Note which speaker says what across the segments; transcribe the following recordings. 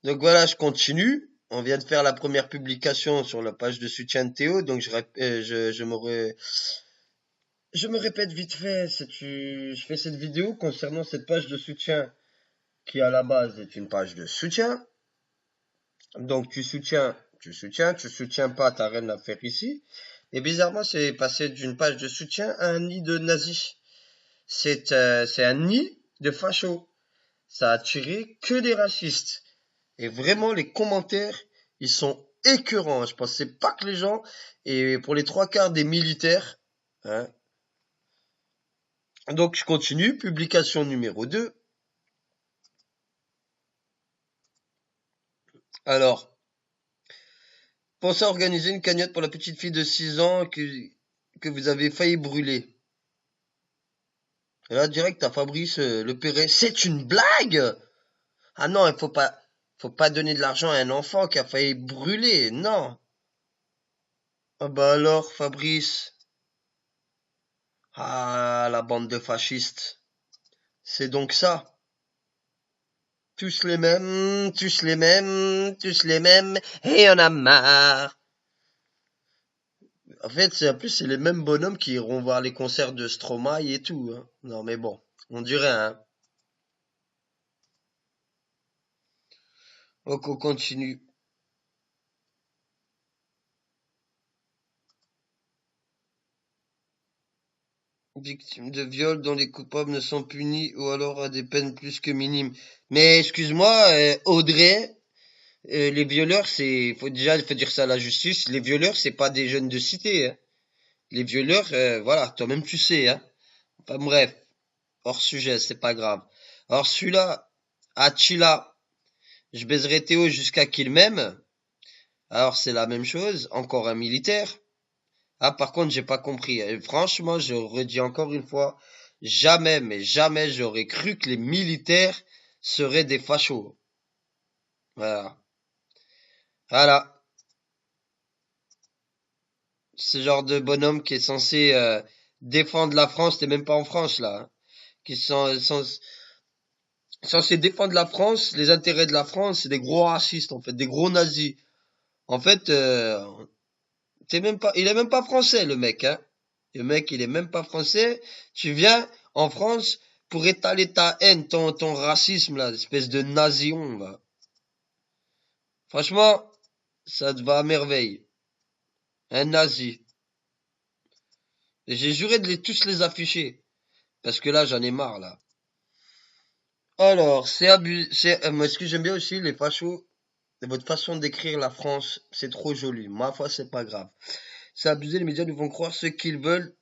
Speaker 1: Donc voilà, je continue. On vient de faire la première publication sur la page de soutien de Théo, donc je me répète vite fait. Je fais cette vidéo concernant cette page de soutien qui à la base est une page de soutien. Donc tu soutiens pas, t'as rien à faire ici. Et bizarrement, c'est passé d'une page de soutien à un nid de nazis. C'est un nid de fachos. Ça a attiré que des racistes. Et vraiment, les commentaires, ils sont écœurants. Je pensais pas que les gens, et pour les trois quarts des militaires, hein. Donc je continue, publication numéro 2. Alors, pensez à organiser une cagnotte pour la petite fille de 6 ans que vous avez failli brûler. Et là, direct, t'as Fabrice Le Perret. C'est une blague! Ah non, faut pas donner de l'argent à un enfant qui a failli brûler. Non. Ah bah alors, Fabrice. Ah, la bande de fascistes. C'est donc ça. Tous les mêmes, tous les mêmes, tous les mêmes, et on a marre. En fait, en plus, c'est les mêmes bonhommes qui iront voir les concerts de Stromae et tout, hein. Non, mais bon, on dirait, hein. Donc, on continue. Victime de viol dont les coupables ne sont punis ou alors à des peines plus que minimes. Mais excuse-moi, Audrey, les violeurs, il faut dire ça à la justice. Les violeurs, c'est pas des jeunes de cité, hein. Les violeurs, voilà, toi-même tu sais, hein. Enfin bref, hors sujet, c'est pas grave. Alors celui-là, Attila, je baiserai Théo jusqu'à qu'il m'aime. Alors c'est la même chose, encore un militaire. Ah par contre j'ai pas compris. Et franchement, je redis encore une fois, jamais, mais jamais j'aurais cru que les militaires seraient des fachos. Voilà. Voilà. Ce genre de bonhomme qui est censé défendre la France, t'es même pas en France là, hein. Qui sont censés défendre la France, les intérêts de la France, c'est des gros racistes en fait, des gros nazis. En fait, il est même pas français le mec, hein. Le mec, il est même pas français. Tu viens en France pour étaler ta haine, ton racisme là, espèce de nazion là. Franchement, ça te va à merveille. Un nazi. Et j'ai juré de tous les afficher. Parce que là, j'en ai marre là. Alors, moi, ce que j'aime bien aussi, les fachos, votre façon d'écrire la France, c'est trop joli. Ma foi, c'est pas grave. C'est abusé, les médias nous font croire ce qu'ils veulent,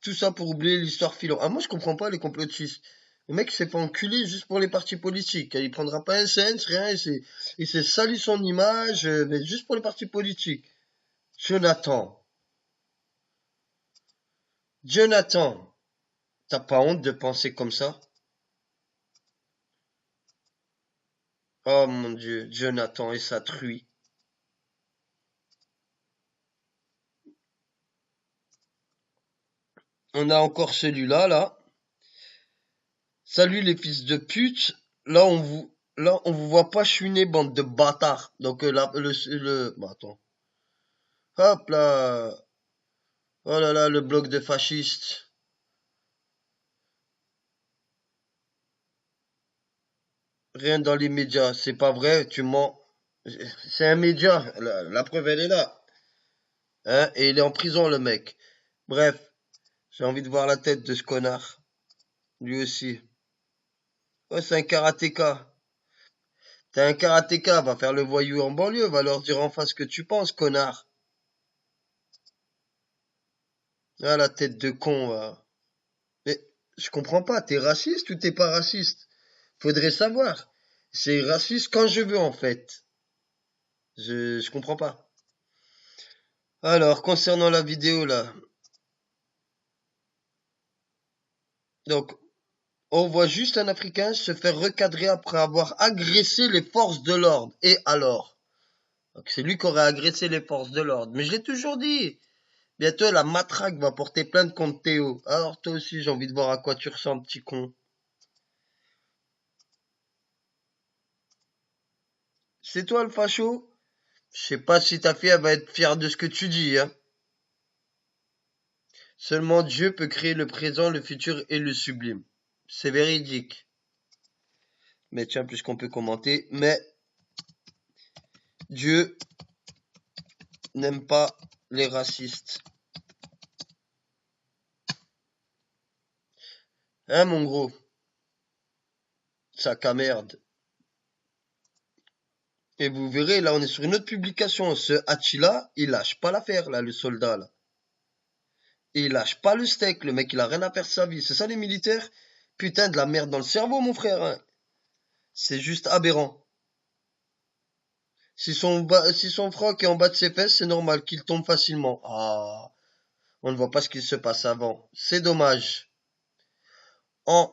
Speaker 1: tout ça pour oublier l'histoire philo. Ah, moi, je comprends pas les complotistes. Le mec, il s'est fait enculer juste pour les partis politiques. Il prendra pas un cent, rien, il s'est sali son image, mais juste pour les partis politiques. Jonathan. Jonathan. T'as pas honte de penser comme ça? Oh mon Dieu, Jonathan et sa truie. On a encore celui-là, là. Salut les fils de pute. Là, on vous voit pas chouiner, bande de bâtards. Donc, bah, attends. Hop là. Oh là là, le bloc de fascistes. Rien dans les médias. C'est pas vrai, tu mens. C'est un média. La preuve, elle est là. Hein? Et il est en prison, le mec. Bref, j'ai envie de voir la tête de ce connard. Lui aussi. Ouais, c'est un karatéka. T'es un karatéka, va faire le voyou en banlieue, va leur dire en face ce que tu penses, connard. Ah, la tête de con, va. Mais je comprends pas, t'es raciste ou t'es pas raciste? Faudrait savoir. C'est raciste quand je veux, en fait. Je comprends pas. Alors, concernant la vidéo, là. Donc, on voit juste un Africain se faire recadrer après avoir agressé les forces de l'ordre. Et alors? Donc, c'est lui qui aurait agressé les forces de l'ordre. Mais je l'ai toujours dit. Bientôt, la matraque va porter plainte contre Théo. Alors, toi aussi, j'ai envie de voir à quoi tu ressembles, petit con. C'est toi le facho? Je sais pas si ta fille elle va être fière de ce que tu dis, hein. Seulement Dieu peut créer le présent, le futur et le sublime. C'est véridique. Mais tiens, puisqu'on peut commenter, mais Dieu n'aime pas les racistes. Hein, mon gros? Sac à merde. Et vous verrez, là, on est sur une autre publication. Ce Attila, il lâche pas l'affaire, là, le soldat, là. Il lâche pas le steak, le mec, il a rien à faire de sa vie. C'est ça, les militaires? Putain, de la merde dans le cerveau, mon frère, hein. C'est juste aberrant. Si son froc est en bas de ses fesses, c'est normal qu'il tombe facilement. Ah, on ne voit pas ce qui se passe avant. C'est dommage.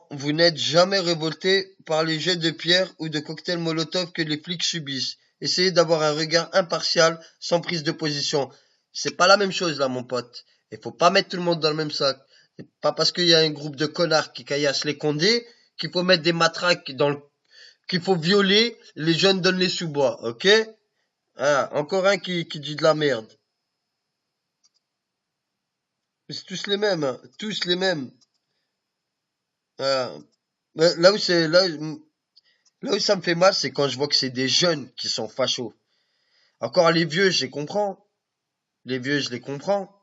Speaker 1: Vous n'êtes jamais révolté par les jets de pierre ou de cocktails Molotov que les flics subissent. Essayez d'avoir un regard impartial, sans prise de position. C'est pas la même chose là, mon pote. Il faut pas mettre tout le monde dans le même sac. C'est pas parce qu'il y a un groupe de connards qui caillassent les condés qu'il faut mettre des matraques qu'il faut violer les jeunes donnent les sous-bois, ok? Ah, encore un qui dit de la merde. Mais c'est tous les mêmes, hein. Tous les mêmes. Ah. Mais là où ça me fait mal, c'est quand je vois que c'est des jeunes qui sont fachos. Encore les vieux, je les comprends. Les vieux, je les comprends.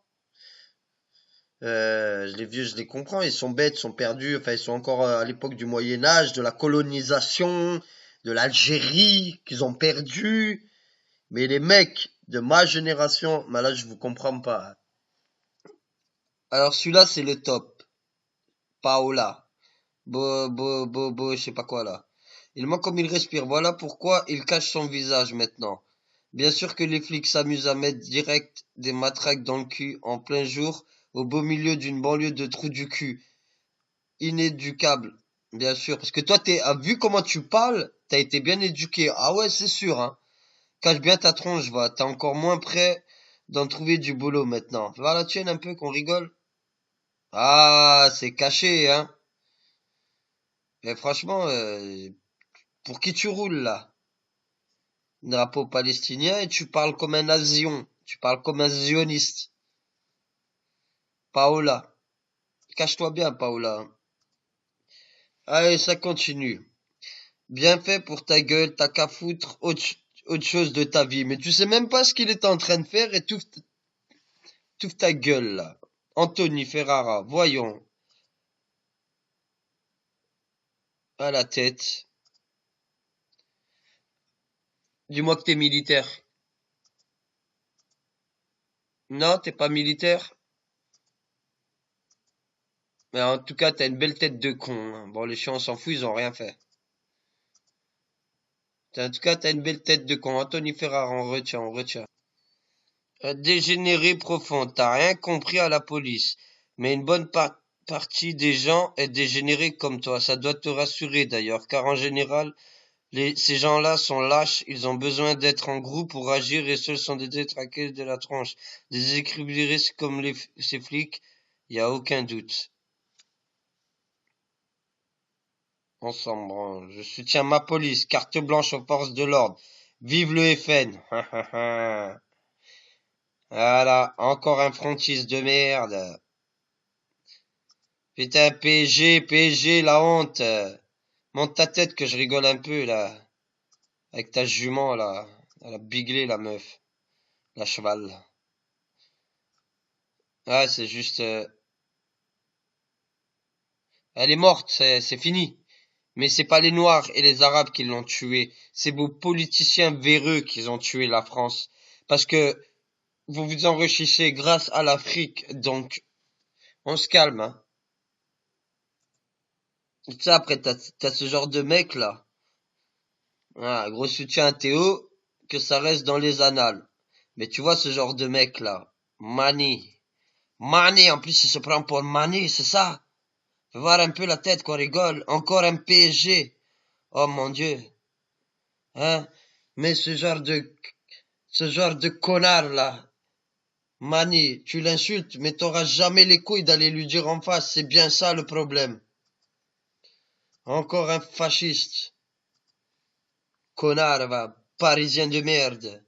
Speaker 1: Les vieux, je les comprends. Ils sont bêtes, ils sont perdus. Enfin, ils sont encore à l'époque du Moyen Âge, de la colonisation, de l'Algérie, qu'ils ont perdu. Mais les mecs de ma génération, bah là, je vous comprends pas. Alors celui-là, c'est le top. Paola. Je sais pas quoi là. Il ment comme il respire. Voilà pourquoi il cache son visage maintenant. Bien sûr que les flics s'amusent à mettre direct des matraques dans le cul en plein jour, au beau milieu d'une banlieue de trous du cul. Inéducable. Bien sûr. Parce que toi, vu comment tu parles, t'as été bien éduqué. Ah ouais, c'est sûr, hein. Cache bien ta tronche, va. T'es encore moins prêt d'en trouver du boulot maintenant. Va la tienne un peu qu'on rigole. Ah, c'est caché, hein. Mais franchement, pour qui tu roules là? Drapeau palestinien et tu parles comme un nazion. Tu parles comme un zioniste. Paola. Cache-toi bien, Paola. Allez, ça continue. Bien fait pour ta gueule, t'as qu'à foutre autre chose de ta vie. Mais tu sais même pas ce qu'il est en train de faire et touffe ta gueule là. Anthony Ferrara, voyons. À la tête. Dis-moi que t'es militaire. Non, t'es pas militaire. Mais en tout cas, t'as une belle tête de con, hein. Bon, les chiens, on s'en fout, ils ont rien fait. En tout cas, t'as une belle tête de con. Anthony Ferrara, on retient, on retient. Dégénéré profond, t'as rien compris à la police. Mais une bonne partie des gens est dégénérée comme toi. Ça doit te rassurer d'ailleurs, car en général, ces gens-là sont lâches. Ils ont besoin d'être en groupe pour agir et seuls sont des détraqués de la tronche. Des équilibristes comme ces flics, y a aucun doute. Ensemble, je soutiens ma police. Carte blanche aux forces de l'ordre. Vive le FN. Voilà, encore un frontiste de merde. Putain, PSG, la honte. Monte ta tête que je rigole un peu, là. Avec ta jument, là. Elle a biglé, la meuf. La cheval. Ouais, c'est juste... Elle est morte, c'est fini. Mais c'est pas les Noirs et les Arabes qui l'ont tuée. C'est vos politiciens véreux qui ont tué la France. Parce que vous vous enrichissez grâce à l'Afrique. Donc, on se calme, hein. Et ça, après, t'as ce genre de mec, là. Ah, gros soutien à Théo, que ça reste dans les annales. Mais tu vois ce genre de mec là, Mani. Mani, en plus il se prend pour Mani, c'est ça? Fais voir un peu la tête qu'on rigole. Encore un PSG. Oh mon Dieu. Hein? Mais ce genre de connard là. Mani, tu l'insultes, mais t'auras jamais les couilles d'aller lui dire en face. C'est bien ça le problème. Encore un fasciste. Connard, va. Parisien de merde.